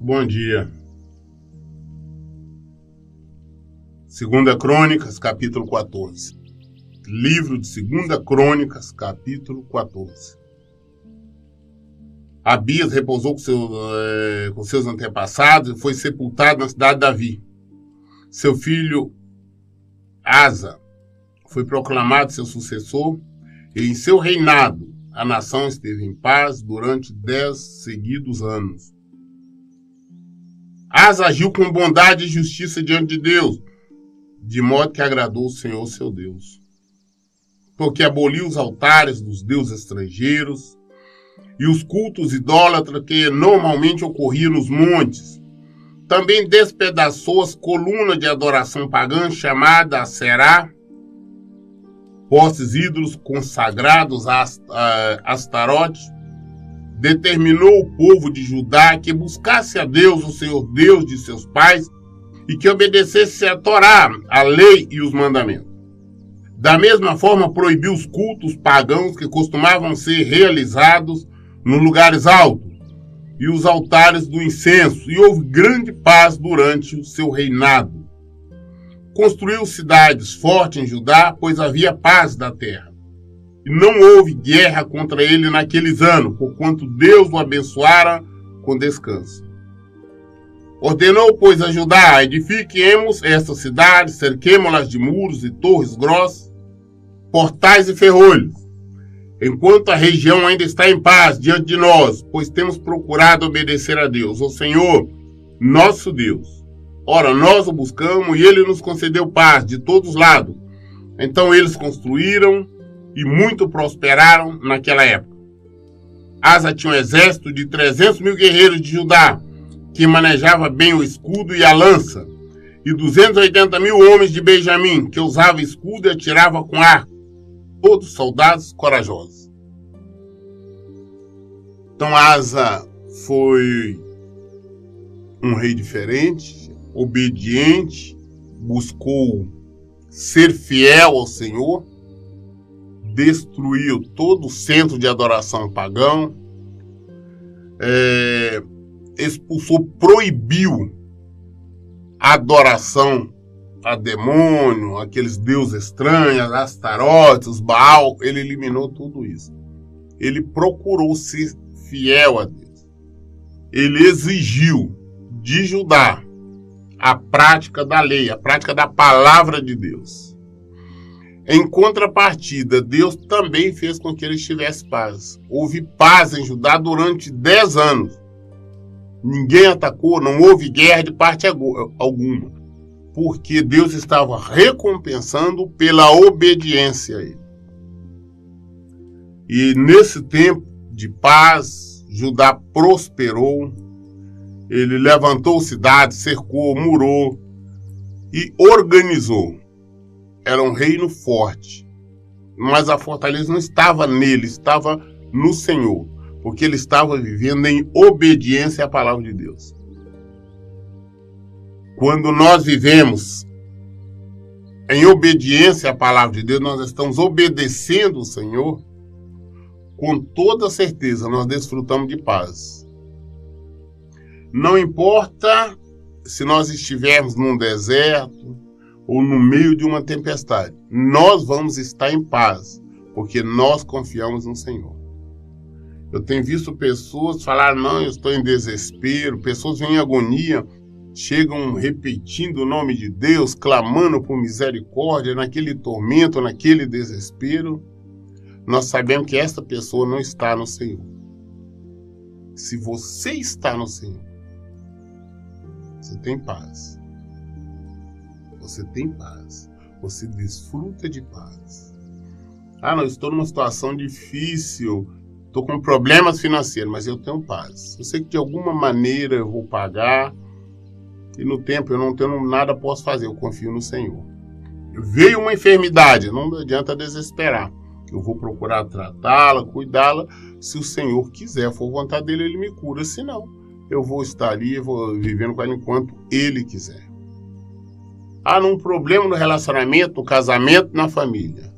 Bom dia. 2 Crônicas, capítulo 14. Livro de 2 Crônicas, capítulo 14. Abias repousou com seus antepassados e foi sepultado na cidade de Davi. Seu filho Asa foi proclamado seu sucessor, e em seu reinado a nação esteve em paz durante 10 seguidos anos. Asa agiu com bondade e justiça diante de Deus, de modo que agradou o Senhor seu Deus. Porque aboliu os altares dos deuses estrangeiros e os cultos idólatras que normalmente ocorriam nos montes. Também despedaçou as colunas de adoração pagã chamada Aserá, postes ídolos consagrados a Astarote. Determinou o povo de Judá que buscasse a Deus, o Senhor Deus de seus pais, e que obedecesse a Torá, a lei e os mandamentos. Da mesma forma, proibiu os cultos pagãos que costumavam ser realizados nos lugares altos e os altares do incenso, e houve grande paz durante o seu reinado. Construiu cidades fortes em Judá, pois havia paz na terra. E não houve guerra contra ele naqueles anos, porquanto Deus o abençoara com descanso. Ordenou, pois, a Judá: edifiquemos estas cidades, cerquemo-las de muros e torres grossas, portais e ferrolhos, enquanto a região ainda está em paz diante de nós, pois temos procurado obedecer a Deus, o Senhor, nosso Deus. Ora, nós o buscamos e ele nos concedeu paz de todos os lados. Então eles construíram e muito prosperaram naquela época. Asa tinha um exército de 300 mil guerreiros de Judá, que manejava bem o escudo e a lança, e 280 mil homens de Benjamim, que usavam escudo e atiravam com arco, todos soldados corajosos. Então Asa foi um rei diferente, obediente, buscou ser fiel ao Senhor, destruiu todo o centro de adoração pagão, expulsou, proibiu a adoração a demônio, aqueles deuses estranhos, Astarote, os Baal. Ele eliminou tudo isso. Ele procurou ser fiel a Deus. Ele exigiu de Judá a prática da lei, a prática da palavra de Deus. Em contrapartida, Deus também fez com que eles tivessem paz. Houve paz em Judá durante 10 anos. Ninguém atacou, não houve guerra de parte alguma, porque Deus estava recompensando pela obediência a ele. E nesse tempo de paz, Judá prosperou, ele levantou cidades, cercou, murou e organizou. Era um reino forte, mas a fortaleza não estava nele, estava no Senhor, porque ele estava vivendo em obediência à palavra de Deus. Quando nós vivemos em obediência à palavra de Deus, nós estamos obedecendo o Senhor, com toda certeza nós desfrutamos de paz. Não importa se nós estivermos num deserto ou no meio de uma tempestade, nós vamos estar em paz, porque nós confiamos no Senhor. Eu tenho visto pessoas falar: não, eu estou em desespero, pessoas em agonia, chegam repetindo o nome de Deus, clamando por misericórdia, naquele tormento, naquele desespero. Nós sabemos que esta pessoa não está no Senhor. Se você está no Senhor, você tem paz. Você tem paz. Você desfruta de paz. Ah, não, estou numa situação difícil, estou com problemas financeiros, mas eu tenho paz. Eu sei que de alguma maneira eu vou pagar, e no tempo eu não tenho nada posso fazer, eu confio no Senhor. Veio uma enfermidade, não adianta desesperar. Eu vou procurar tratá-la, cuidá-la. Se o Senhor quiser, for vontade dele, ele me cura. Se não, eu vou estar ali, eu vou vivendo com ela enquanto ele quiser. num problema no relacionamento, no casamento, na família.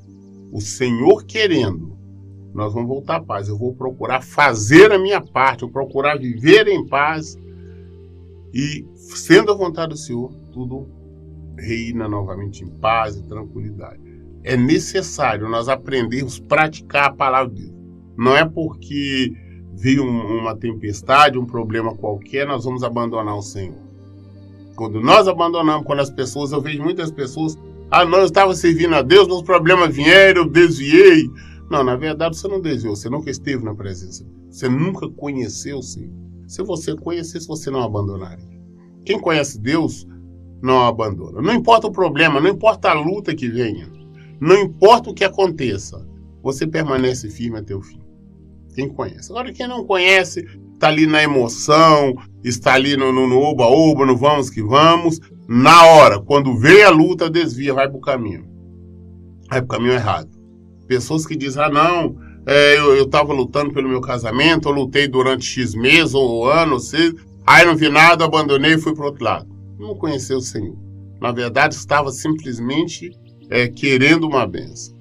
O Senhor querendo, nós vamos voltar à paz. Eu vou procurar fazer a minha parte, eu vou procurar viver em paz e, sendo a vontade do Senhor, tudo reina novamente em paz e tranquilidade. É necessário nós aprendermos a praticar a palavra de Deus. Não é porque veio uma tempestade, um problema qualquer, nós vamos abandonar o Senhor. Quando nós abandonamos, quando as pessoas, eu vejo muitas pessoas, não, eu estava servindo a Deus, meus problemas vieram, eu desviei. Não, na verdade você não desviou, você nunca esteve na presença. Você nunca conheceu o Senhor. Se você conhecesse, você não abandonaria. Quem conhece Deus, não abandona. Não importa o problema, não importa a luta que venha, não importa o que aconteça, você permanece firme até o fim. Quem conhece. Agora, quem não conhece, está ali na emoção, está ali no oba-oba, no vamos que vamos. Na hora, quando vem a luta, desvia, vai para o caminho. Vai para o caminho errado. Pessoas que dizem, eu estava lutando pelo meu casamento, eu lutei durante X meses ou anos, aí não vi nada, abandonei e fui para o outro lado. Não conheceu o Senhor. Na verdade, estava simplesmente querendo uma bênção.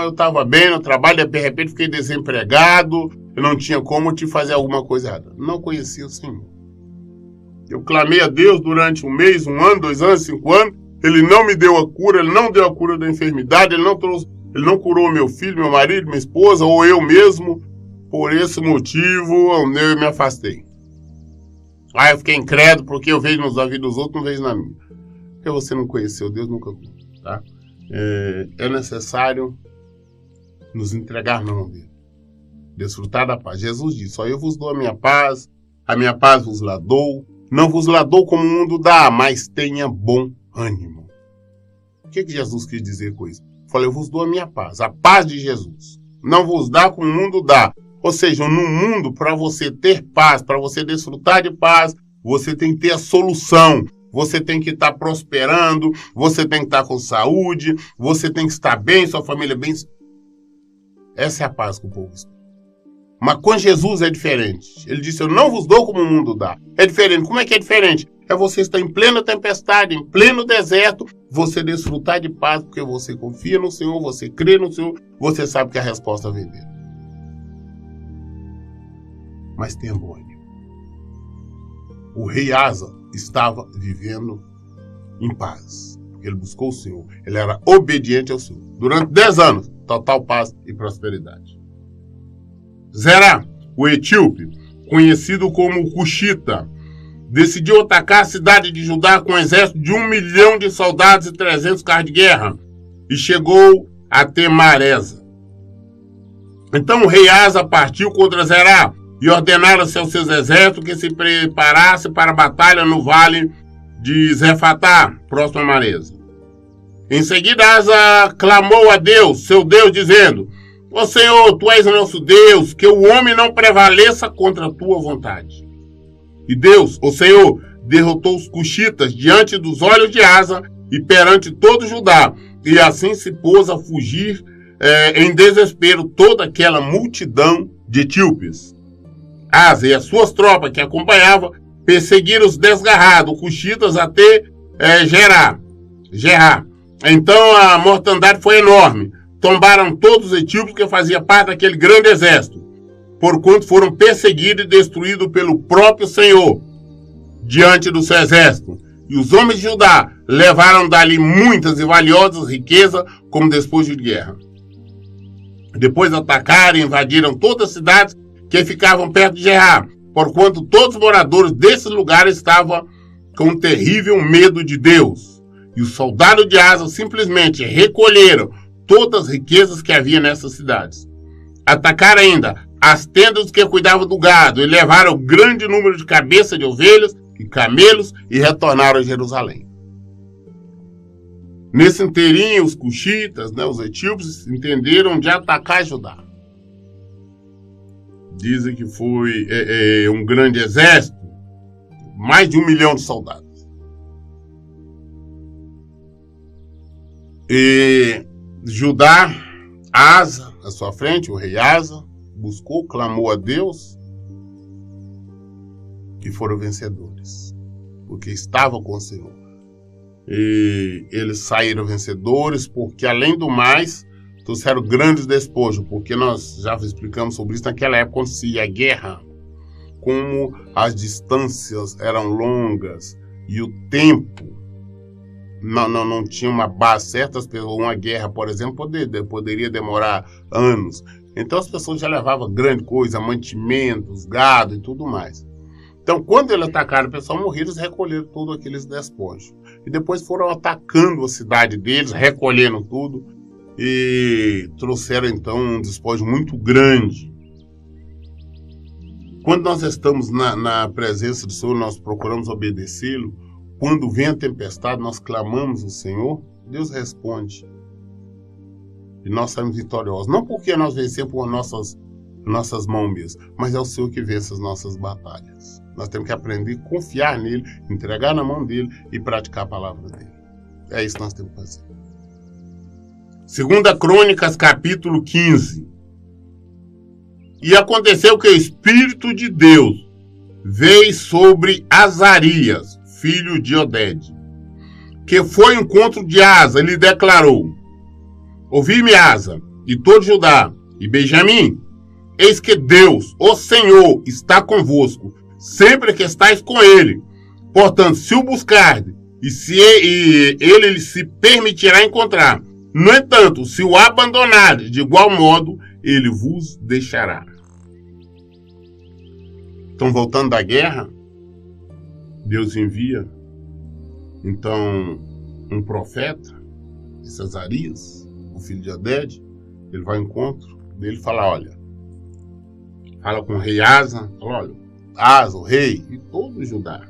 Eu estava bem no trabalho, de repente fiquei desempregado, eu não tinha como te fazer alguma coisa errada. Não conhecia o Senhor. Eu clamei a Deus durante 1 mês, 1 ano, 2 anos, 5 anos, Ele não me deu a cura, Ele não deu a cura da enfermidade, Ele não curou meu filho, meu marido, minha esposa, ou eu mesmo. Por esse motivo, eu me afastei. Eu fiquei incrédulo, porque eu vejo na vida dos outros, não vejo na minha. Porque você não conheceu Deus, nunca viu, tá? É necessário nos entregar na mão dele. Desfrutar da paz. Jesus disse, só eu vos dou a minha paz vos la dou. Não vos la dou como o mundo dá, mas tenha bom ânimo. O que Jesus quis dizer com isso? Falei, eu vos dou a paz de Jesus. Não vos dá como o mundo dá. Ou seja, no mundo, para você ter paz, para você desfrutar de paz, você tem que ter a solução. Você tem que estar prosperando, você tem que estar com saúde, você tem que estar bem, sua família bem. Essa é a paz que o povo espera. Mas com Jesus é diferente. Ele disse, eu não vos dou como o mundo dá. É diferente. Como é que é diferente? É você estar em plena tempestade, em pleno deserto, você desfrutar de paz, porque você confia no Senhor, você crê no Senhor, você sabe que a resposta vem dele. Mas tenha bom ânimo. O rei Asa estava vivendo em paz, porque ele buscou o Senhor, ele era obediente ao Senhor. Durante 10 anos, total paz e prosperidade. Zerá, o etíope, conhecido como Cuxita, decidiu atacar a cidade de Judá com um exército de 1 milhão de soldados e 300 carros de guerra, e chegou até Maresa. Então o rei Asa partiu contra Zerá, e ordenaram aos seus exércitos que se preparassem para a batalha no vale de Zefatá, próximo a Maresa. Em seguida, Asa clamou a Deus, seu Deus, dizendo, ó Senhor, Tu és o nosso Deus, que o homem não prevaleça contra a Tua vontade. E Deus, o Senhor, derrotou os cuxitas diante dos olhos de Asa e perante todo Judá, e assim se pôs a fugir em desespero toda aquela multidão de etíopes. Asa e as suas tropas que acompanhavam perseguiram os desgarrados, cuxitas até Gerá. Então a mortandade foi enorme. Tombaram todos os etíopes que faziam parte daquele grande exército, porquanto foram perseguidos e destruídos pelo próprio Senhor diante do seu exército. E os homens de Judá levaram dali muitas e valiosas riquezas como despojo de guerra. Depois atacaram e invadiram todas as cidades que ficavam perto de Gerá, porquanto todos os moradores desse lugar estavam com um terrível medo de Deus. E os soldados de Asa simplesmente recolheram todas as riquezas que havia nessas cidades. Atacaram ainda as tendas que cuidavam do gado e levaram grande número de cabeças de ovelhas e camelos e retornaram a Jerusalém. Nesse inteirinho, os cuxitas, os etíopes, entenderam de atacar Judá. Dizem que foi um grande exército, mais de 1 milhão de soldados. E Judá, Asa, à sua frente, o rei Asa, buscou, clamou a Deus e foram vencedores, porque estava com o Senhor. e eles saíram vencedores, porque além do mais, trouxeram grandes despojos, porque nós já explicamos sobre isso naquela época, quando se ia a guerra, como as distâncias eram longas e o tempo não tinha uma base. Certas pessoas, uma guerra, por exemplo, poderia demorar anos. Então as pessoas já levavam grande coisa, mantimentos, gado e tudo mais. Então, quando eles atacaram, o pessoal morreu, eles recolheram todos aqueles despojos. E depois foram atacando a cidade deles, recolhendo tudo, e trouxeram, então, um despojo muito grande. Quando nós estamos na presença do Senhor, nós procuramos obedecê-lo. Quando vem a tempestade, nós clamamos ao Senhor, Deus responde. E nós saímos vitoriosos. Não porque nós vencemos por nossas mãos mesmo, mas é o Senhor que vence as nossas batalhas. Nós temos que aprender a confiar nele, entregar na mão dele e praticar a palavra dele. É isso que nós temos que fazer. 2 Crônicas, capítulo 15. E aconteceu que o Espírito de Deus veio sobre Azarias, filho de Oded, que foi ao encontro de Asa, e lhe declarou: ouvi-me, Asa, e todo Judá, e Benjamim, eis que Deus, o Senhor, está convosco, sempre que estáis com ele. Portanto, se o buscardes, ele se permitirá encontrar. No entanto, se o abandonardes, de igual modo, ele vos deixará. Então, voltando da guerra, Deus envia, então, um profeta, Azarias, o filho de Oded. Ele vai ao encontro dele e fala, fala com o rei Asa, fala, Asa, o rei, e todo Judá.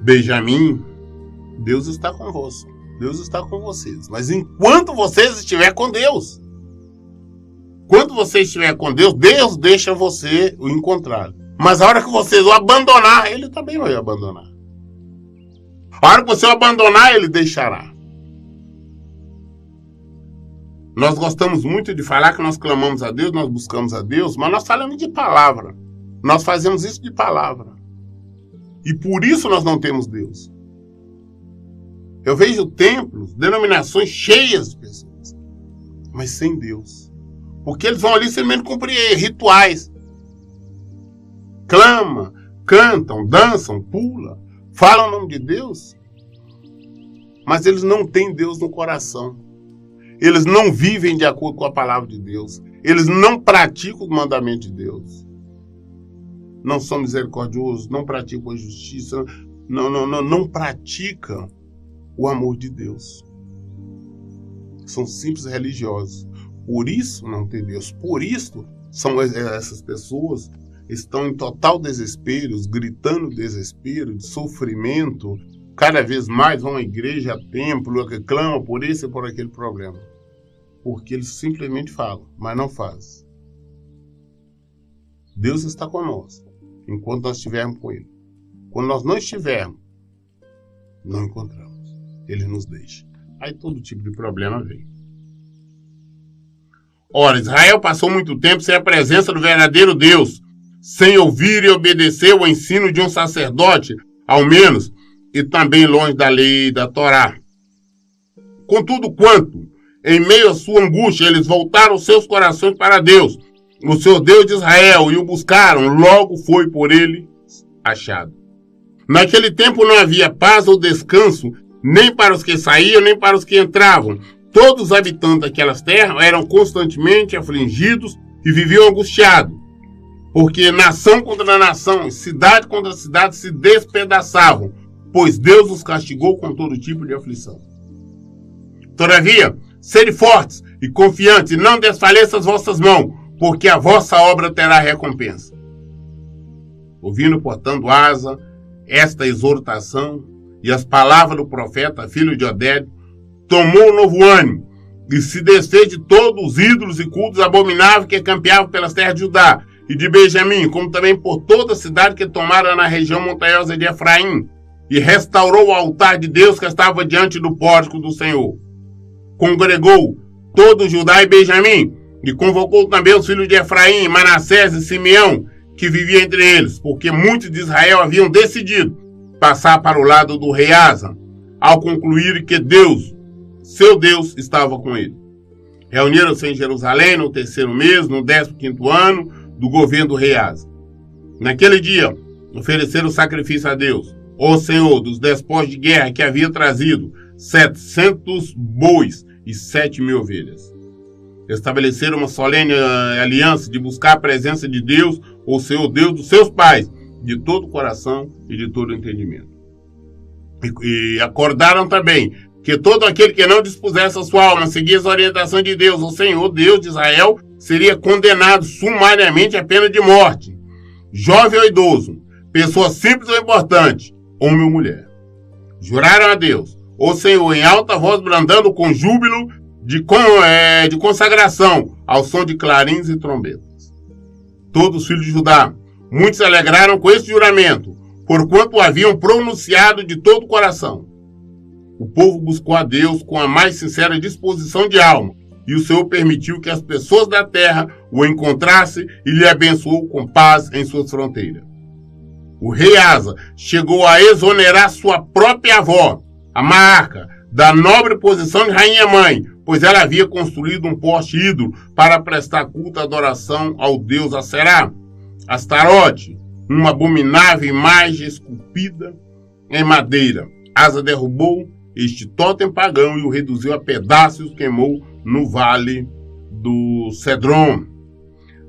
Benjamim, Deus está convosco, Deus está com vocês, mas enquanto vocês estiverem com Deus, quando você estiver com Deus, Deus deixa você o encontrar. Mas a hora que vocês o abandonar, ele também vai abandonar. A hora que você o abandonar, ele deixará. Nós gostamos muito de falar que nós clamamos a Deus, nós buscamos a Deus, mas nós falamos de palavra. Nós fazemos isso de palavra. E por isso nós não temos Deus. Eu vejo templos, denominações cheias de pessoas, mas sem Deus. Porque eles vão ali simplesmente cumprir rituais. Clamam, cantam, dançam, pulam, falam o nome de Deus, mas eles não têm Deus no coração. Eles não vivem de acordo com a palavra de Deus. Eles não praticam os mandamentos de Deus. Não são misericordiosos, não praticam a justiça, não praticam o amor de Deus. São simples religiosos. Por isso não tem Deus. Por isso essas pessoas estão em total desespero, gritando desespero, de sofrimento. Cada vez mais vão à igreja, a templo, reclamam por esse e por aquele problema. Porque eles simplesmente falam, mas não fazem. Deus está conosco, enquanto nós estivermos com Ele. Quando nós não estivermos, não encontramos. Ele nos deixa. Aí todo tipo de problema vem. Ora, Israel passou muito tempo sem a presença do verdadeiro Deus, sem ouvir e obedecer o ensino de um sacerdote, ao menos, e também longe da lei e da Torá. Contudo, quanto, em meio à sua angústia, eles voltaram seus corações para Deus, o seu Deus de Israel, e o buscaram, logo foi por ele achado. Naquele tempo não havia paz ou descanso, nem para os que saíam, nem para os que entravam. Todos os habitantes daquelas terras eram constantemente afligidos e viviam angustiados, porque nação contra nação, cidade contra cidade se despedaçavam, pois Deus os castigou com todo tipo de aflição. Todavia, sede fortes e confiantes, e não desfaleçam as vossas mãos, porque a vossa obra terá recompensa. Ouvindo, portanto, Asa esta exortação e as palavras do profeta, filho de Oded, tomou um novo ânimo e se desfez de todos os ídolos e cultos abomináveis que campeavam pelas terras de Judá e de Benjamim, como também por toda a cidade que tomara na região montanhosa de Efraim, e restaurou o altar de Deus que estava diante do pórtico do Senhor. Congregou todo Judá e Benjamim, e convocou também os filhos de Efraim, Manassés e Simeão, que viviam entre eles, porque muitos de Israel haviam decidido passar para o lado do rei Asa, ao concluir que Deus, seu Deus, estava com ele. Reuniram-se em Jerusalém no 3º mês, no 15º ano do governo do rei Asa. Naquele dia, ofereceram sacrifício a Deus, o Senhor, dos despojos de guerra que havia trazido 700 bois e 7.000 ovelhas. Estabeleceram uma solene aliança de buscar a presença de Deus, o Senhor Deus dos seus pais, de todo o coração e de todo o entendimento. E acordaram também que todo aquele que não dispusesse a sua alma a seguir as orientações de Deus, o Senhor Deus de Israel, seria condenado sumariamente à pena de morte. Jovem ou idoso, pessoa simples ou importante, homem ou mulher. Juraram a Deus, o Senhor, em alta voz, brandando com júbilo de consagração, ao som de clarins e trombetas. Todos os filhos de Judá, muitos se alegraram com esse juramento, porquanto o haviam pronunciado de todo o coração. O povo buscou a Deus com a mais sincera disposição de alma, e o Senhor permitiu que as pessoas da terra o encontrassem e lhe abençoou com paz em suas fronteiras. O rei Asa chegou a exonerar sua própria avó, a Maaca, da nobre posição de rainha-mãe, pois ela havia construído um poste ídolo para prestar culto e adoração ao deus Aserá, Astarote, uma abominável imagem esculpida em madeira. Asa derrubou este totem pagão e o reduziu a pedaços e os queimou no vale do Cedron.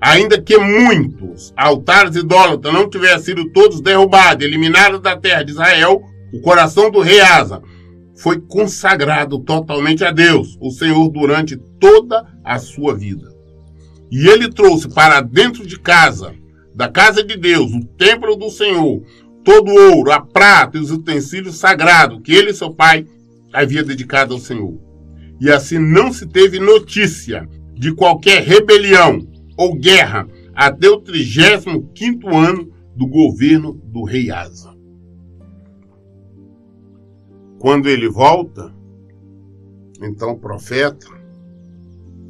Ainda que muitos altares idólatras não tivessem sido todos derrubados, eliminados da terra de Israel, o coração do rei Asa foi consagrado totalmente a Deus, o Senhor, durante toda a sua vida. E ele trouxe para dentro de casa, da casa de Deus, o templo do Senhor, todo o ouro, a prata e os utensílios sagrados que ele e seu pai havia dedicado ao Senhor. E assim não se teve notícia de qualquer rebelião ou guerra até o 35º ano do governo do rei Asa. Quando ele volta, então o profeta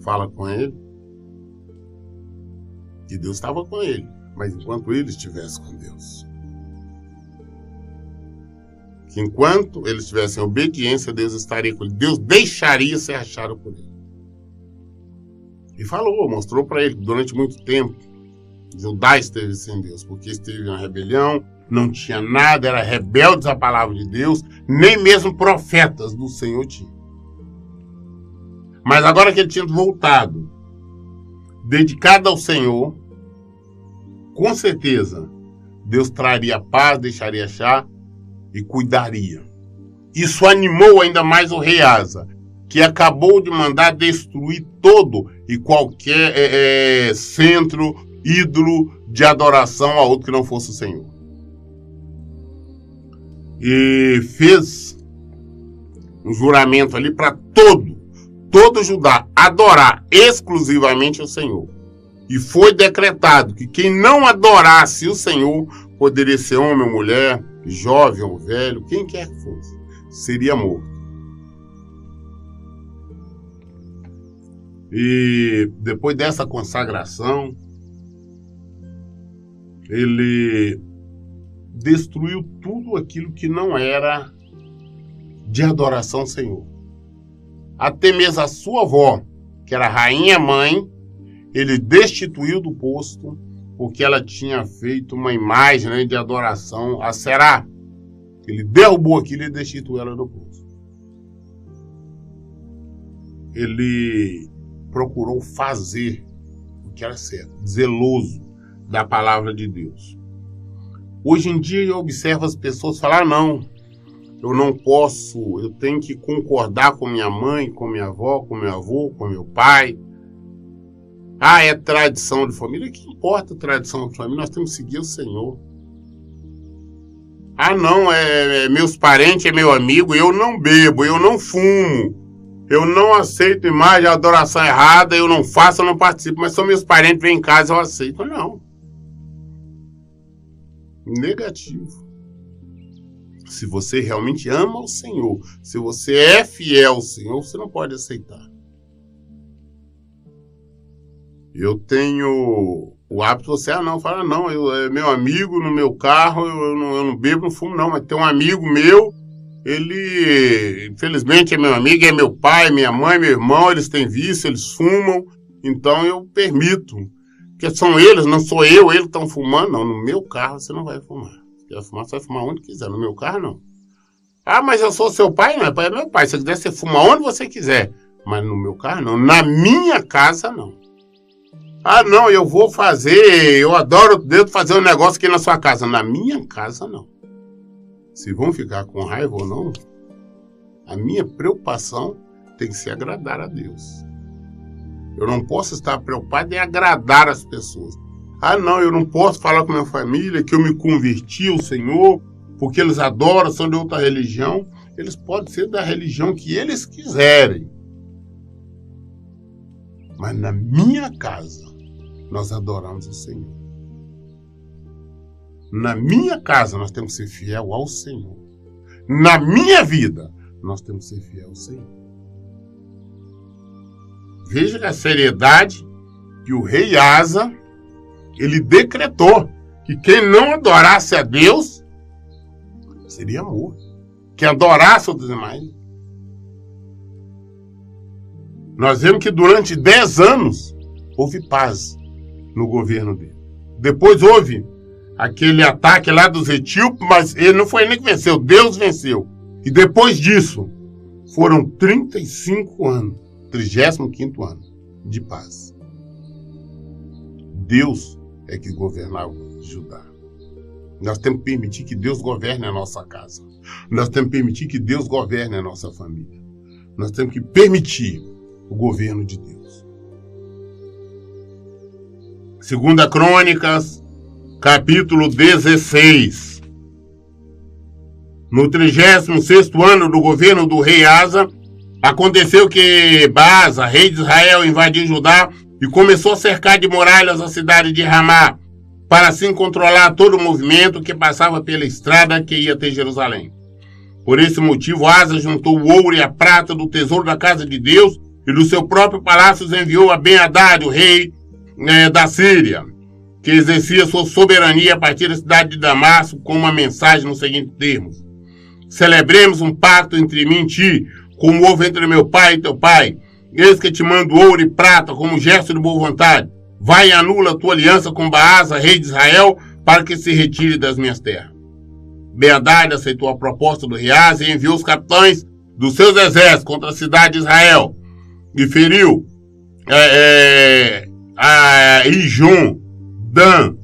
fala com ele que Deus estava com ele, mas enquanto ele estivesse com Deus. Que enquanto ele estivesse em obediência, Deus estaria com ele. Deus deixaria ser achado por ele. E falou, mostrou para ele que durante muito tempo Judá esteve sem Deus, porque esteve em uma rebelião, não tinha nada, era rebeldes à palavra de Deus, nem mesmo profetas do Senhor tinha. Mas agora que ele tinha voltado, dedicado ao Senhor, com certeza Deus traria paz, deixaria achar e cuidaria. Isso animou ainda mais o rei Asa, que acabou de mandar destruir todo e qualquer centro, ídolo de adoração a outro que não fosse o Senhor. E fez um juramento ali para todo Judá adorar exclusivamente o Senhor. E foi decretado que quem não adorasse o Senhor, poderia ser homem ou mulher, jovem ou velho, quem quer que fosse, seria morto. E depois dessa consagração, ele destruiu tudo aquilo que não era de adoração ao Senhor. Até mesmo a sua avó, que era rainha-mãe, ele destituiu do posto, porque ela tinha feito uma imagem, né, de adoração a Será. Ele derrubou aquilo e destituiu ela do posto. Ele procurou fazer o que era certo, zeloso da palavra de Deus. Hoje em dia eu observo as pessoas falar, não, eu não posso, eu tenho que concordar com minha mãe, com minha avó, com meu avô, com meu pai. Ah, é tradição de família. Que importa a tradição de família? Nós temos que seguir o Senhor. Ah, não, meus parentes, é meu amigo, eu não bebo, eu não fumo, eu não aceito imagem de adoração errada, eu não faço, eu não participo, mas são meus parentes, vêm em casa, eu aceito. Não. Negativo. Se você realmente ama o Senhor, se você é fiel ao Senhor, você não pode aceitar. Eu tenho O hábito você, não, fala, não, é meu amigo no meu carro, eu não bebo, não fumo, não, mas tem um amigo meu, ele, infelizmente, é meu amigo, é meu pai, minha mãe, meu irmão, eles têm vício, eles fumam, então eu permito. Porque são eles, não sou eu, eles estão fumando, não, no meu carro você não vai fumar. Se quer fumar, você vai fumar onde quiser, no meu carro não. Ah, mas eu sou seu pai? Não, é meu pai, se você quiser você fuma onde você quiser, mas no meu carro não, na minha casa não. Ah, não, eu vou fazer, eu adoro fazer um negócio aqui na sua casa, na minha casa não. Se vão ficar com raiva ou não, a minha preocupação tem que ser agradar a Deus. Eu não posso estar preocupado em agradar as pessoas. Ah, não, eu não posso falar com minha família que eu me converti ao Senhor, porque eles adoram, são de outra religião. Eles podem ser da religião que eles quiserem. Mas na minha casa, nós adoramos o Senhor. Na minha casa, nós temos que ser fiel ao Senhor. Na minha vida, nós temos que ser fiel ao Senhor. Veja a seriedade que o rei Asa, ele decretou que quem não adorasse a Deus seria morto. Quem adorasse os demais. Nós vemos que durante 10 anos houve paz no governo dele. Depois houve aquele ataque lá dos etíopes, mas ele não foi ele que venceu, Deus venceu. E depois disso, foram 35 anos, 35º ano de paz. Deus é que governava Judá. Nós temos que permitir que Deus governe a nossa casa. Nós temos que permitir que Deus governe a nossa família. Nós temos que permitir o governo de Deus. 2 Crônicas, capítulo 16. No 36º ano do governo do rei Asa, aconteceu que Baasa, rei de Israel, invadiu Judá e começou a cercar de muralhas a cidade de Ramá, para assim controlar todo o movimento que passava pela estrada que ia até Jerusalém. Por esse motivo, Asa juntou o ouro e a prata do tesouro da casa de Deus e do seu próprio palácio os enviou a Ben-Hadad, o rei da Síria, que exercia sua soberania a partir da cidade de Damasco, com uma mensagem nos seguintes termos: celebremos um pacto entre mim e ti, como houve entre meu pai e teu pai. Eis que te mando ouro e prata como gesto de boa vontade. Vai e anula a tua aliança com Baasa, rei de Israel, para que se retire das minhas terras. Ben-Hadad aceitou a proposta do rei Asa e enviou os capitães dos seus exércitos contra a cidade de Israel e feriu a Ijon, Dan,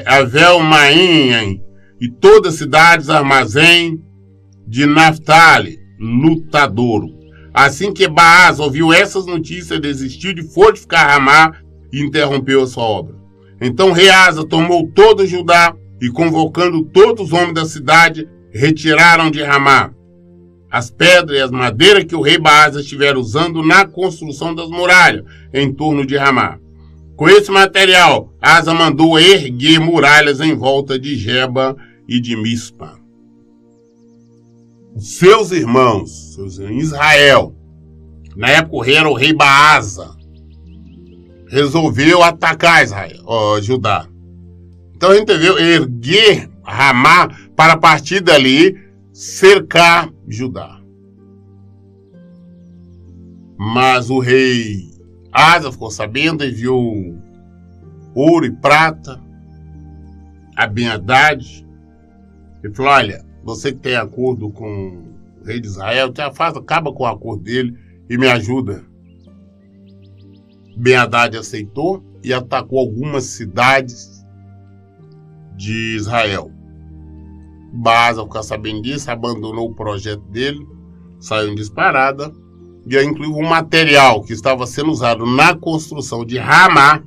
Avel-Maim e todas as cidades armazém de Naftali, lutadouro. Assim que Baasa ouviu essas notícias, desistiu de fortificar Ramá e interrompeu a sua obra. Então o rei Asa tomou todo Judá e, convocando todos os homens da cidade, retiraram de Ramá as pedras e as madeiras que o rei Baasa estivera usando na construção das muralhas em torno de Ramá. Com esse material, Asa mandou erguer muralhas em volta de Geba e de Mispa. Seus irmãos em Israel, na época o rei era o rei Baasa, resolveu atacar Judá. Então a gente viu erguer Ramá para, a partir dali, cercar Judá. Mas o rei Asa ficou sabendo, enviou ouro e prata a Ben-Hadad e falou: olha, você que tem acordo com o rei de Israel, acaba com o acordo dele e me ajuda. Ben-Hadad aceitou e atacou algumas cidades de Israel. Baasa, ficou sabendo disso, abandonou o projeto dele, saiu em disparada e aí, inclusive, o material que estava sendo usado na construção de Ramá,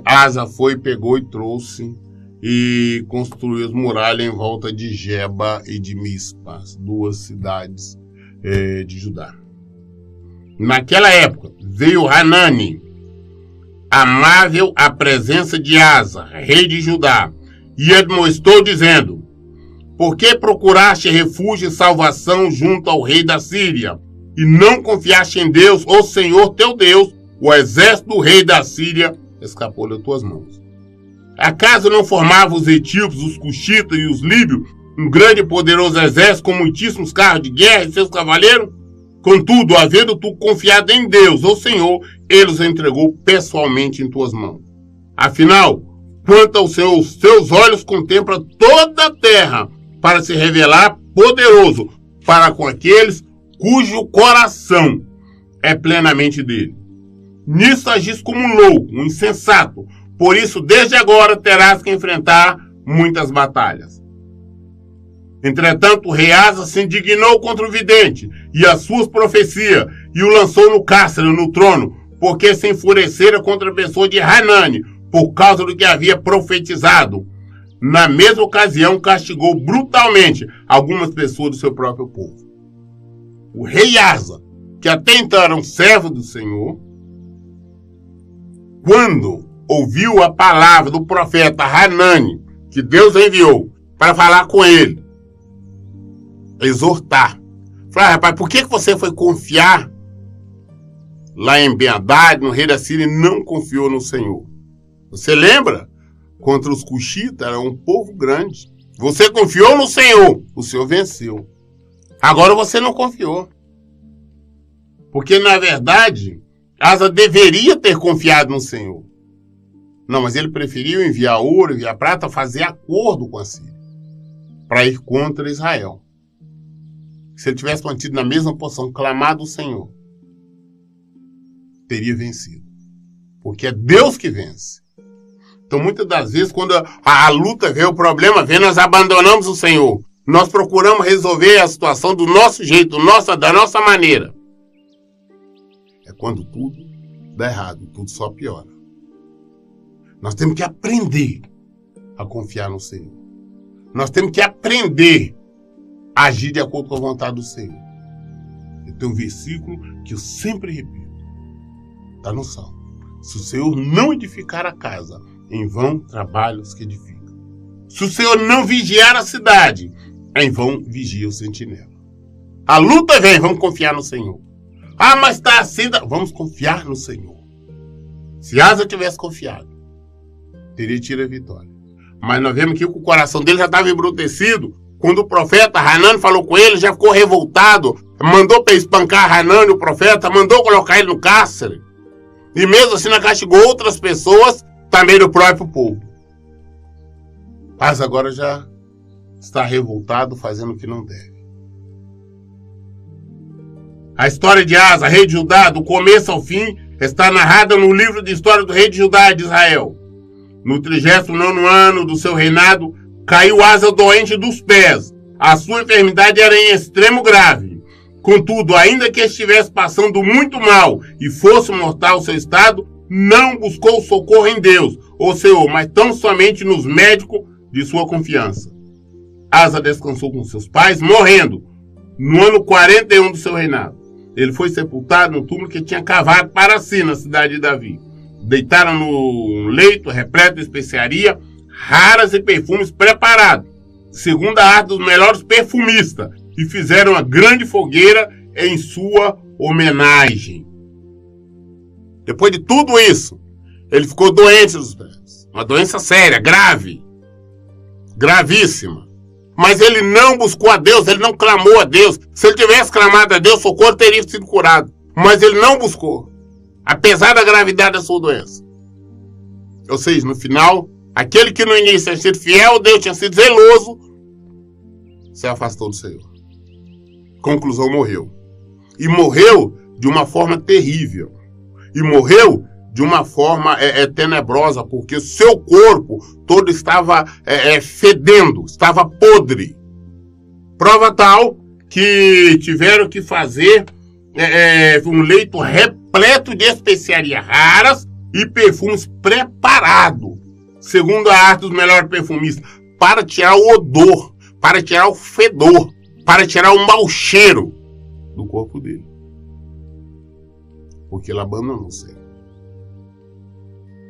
Asa foi, pegou e trouxe e construiu as muralhas em volta de Geba e de Mispa, as duas cidades de Judá. Naquela época, veio Hanani, amável à presença de Asa, rei de Judá, e admoestou dizendo: por que procuraste refúgio e salvação junto ao rei da Síria, e não confiaste em Deus, o Senhor teu Deus? O exército do rei da Síria escapou das tuas mãos. Acaso não formavam os etíopes, os cuxitas e os líbios um grande e poderoso exército com muitíssimos carros de guerra e seus cavaleiros? Contudo, havendo tu confiado em Deus, o Senhor, ele os entregou pessoalmente em tuas mãos. Afinal, quanto ao Senhor, os teus olhos contemplam toda a terra para se revelar poderoso para com aqueles cujo coração é plenamente dele. Nisso agis como um louco, um insensato. Por isso, desde agora, terás que enfrentar muitas batalhas. Entretanto, o rei Asa se indignou contra o vidente e as suas profecias, e o lançou no cárcere, no trono, porque se enfurecera contra a pessoa de Hanani, por causa do que havia profetizado. Na mesma ocasião, castigou brutalmente algumas pessoas do seu próprio povo. O rei Asa, que até então era um servo do Senhor, quando ouviu a palavra do profeta Hanani, que Deus enviou para falar com ele, exortar, falou: rapaz, por que você foi confiar lá em Ben-Hadad, no rei da Síria, e não confiou no Senhor? Você lembra? Contra os cuxitas era um povo grande. Você confiou no Senhor, o Senhor venceu. Agora você não confiou. Porque, na verdade, Asa deveria ter confiado no Senhor. Não, mas ele preferiu enviar ouro, enviar prata, fazer acordo com a Síria para ir contra Israel. Se ele tivesse mantido na mesma posição, clamado ao Senhor, teria vencido. Porque é Deus que vence. Então, muitas das vezes, quando a luta vem, o problema vem, nós abandonamos o Senhor. Nós procuramos resolver a situação do nosso jeito, da nossa maneira. É quando tudo dá errado, tudo só piora. Nós temos que aprender a confiar no Senhor. Nós temos que aprender a agir de acordo com a vontade do Senhor. Eu tenho um versículo que eu sempre repito. Está no Salmo. Se o Senhor não edificar a casa, em vão trabalham os que edificam. Se o Senhor não vigiar a cidade, em vão vigia o sentinela. A luta vem, vamos confiar no Senhor. Ah, mas está assim, vamos confiar no Senhor. Se Asa tivesse confiado, teria tido a vitória. Mas nós vemos que o coração dele já estava embrutecido. Quando o profeta Hanani falou com ele, já ficou revoltado. Mandou para espancar Hanani, o profeta, mandou colocar ele no cárcere. E mesmo assim, castigou outras pessoas, também do próprio povo. Mas agora já está revoltado, fazendo o que não deve. A história de Asa, rei de Judá, do começo ao fim, está narrada no livro de história do rei de Judá e de Israel. No 39º ano do seu reinado, caiu Asa doente dos pés. A sua enfermidade era em extremo grave. Contudo, ainda que estivesse passando muito mal e fosse mortal o seu estado, não buscou socorro em Deus, o Senhor, mas tão somente nos médicos de sua confiança. Asa descansou com seus pais, morrendo no ano 41 do seu reinado. Ele foi sepultado no túmulo que tinha cavado para si na cidade de Davi. Deitaram no leito repleto de especiaria, raras e perfumes preparados, segundo a arte dos melhores perfumistas, e fizeram uma grande fogueira em sua homenagem. Depois de tudo isso, ele ficou doente dos pés. Uma doença séria, grave, gravíssima. Mas ele não buscou a Deus, ele não clamou a Deus. Se ele tivesse clamado a Deus, socorro teria sido curado. Mas ele não buscou, apesar da gravidade da sua doença. Ou seja, no final, aquele que no início tinha sido fiel a Deus, tinha sido zeloso, se afastou do Senhor. Conclusão, morreu. E morreu de uma forma terrível. E morreu de uma forma tenebrosa, porque seu corpo todo estava fedendo, estava podre. Prova tal que tiveram que fazer um leito repleto de especiarias raras e perfumes preparados, segundo a arte dos melhores perfumistas, para tirar o odor, para tirar o fedor, para tirar o mau cheiro do corpo dele. Porque ele abandonou o Senhor.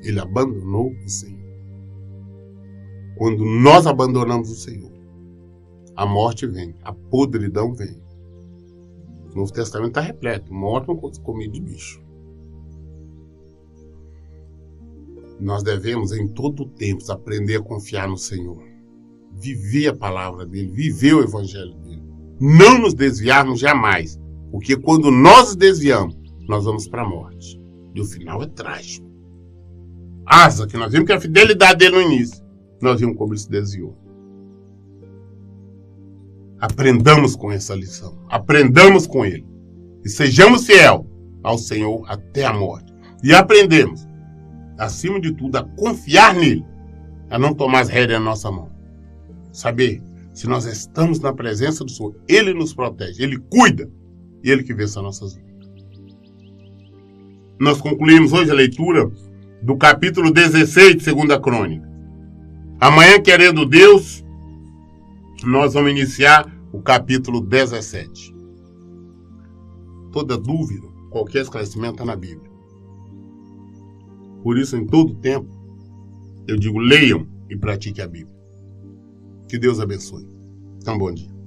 Ele abandonou o Senhor. Quando nós abandonamos o Senhor, a morte vem, a podridão vem. O Novo Testamento está repleto. Morte não pode ser comida de bicho. Nós devemos, em todo o tempo, aprender a confiar no Senhor. Viver a palavra dele, viver o evangelho dele. Não nos desviarmos jamais. Porque quando nós nos desviamos, nós vamos para a morte. E o final é trágico. Asa, que nós vimos que a fidelidade dele no início, nós vimos como ele se desviou. Aprendamos com essa lição. Aprendamos com ele. E sejamos fiel ao Senhor até a morte. E aprendemos, acima de tudo, a confiar nele. A não tomar as rédeas na nossa mão. Saber, se nós estamos na presença do Senhor, ele nos protege, ele cuida. E ele que vence as nossas vidas. Nós concluímos hoje a leitura do capítulo 16 de 2 Crônica. Amanhã, querendo Deus, nós vamos iniciar o capítulo 17. Toda dúvida, qualquer esclarecimento está na Bíblia. Por isso, em todo tempo, eu digo, leiam e pratiquem a Bíblia. Que Deus abençoe. Então, bom dia.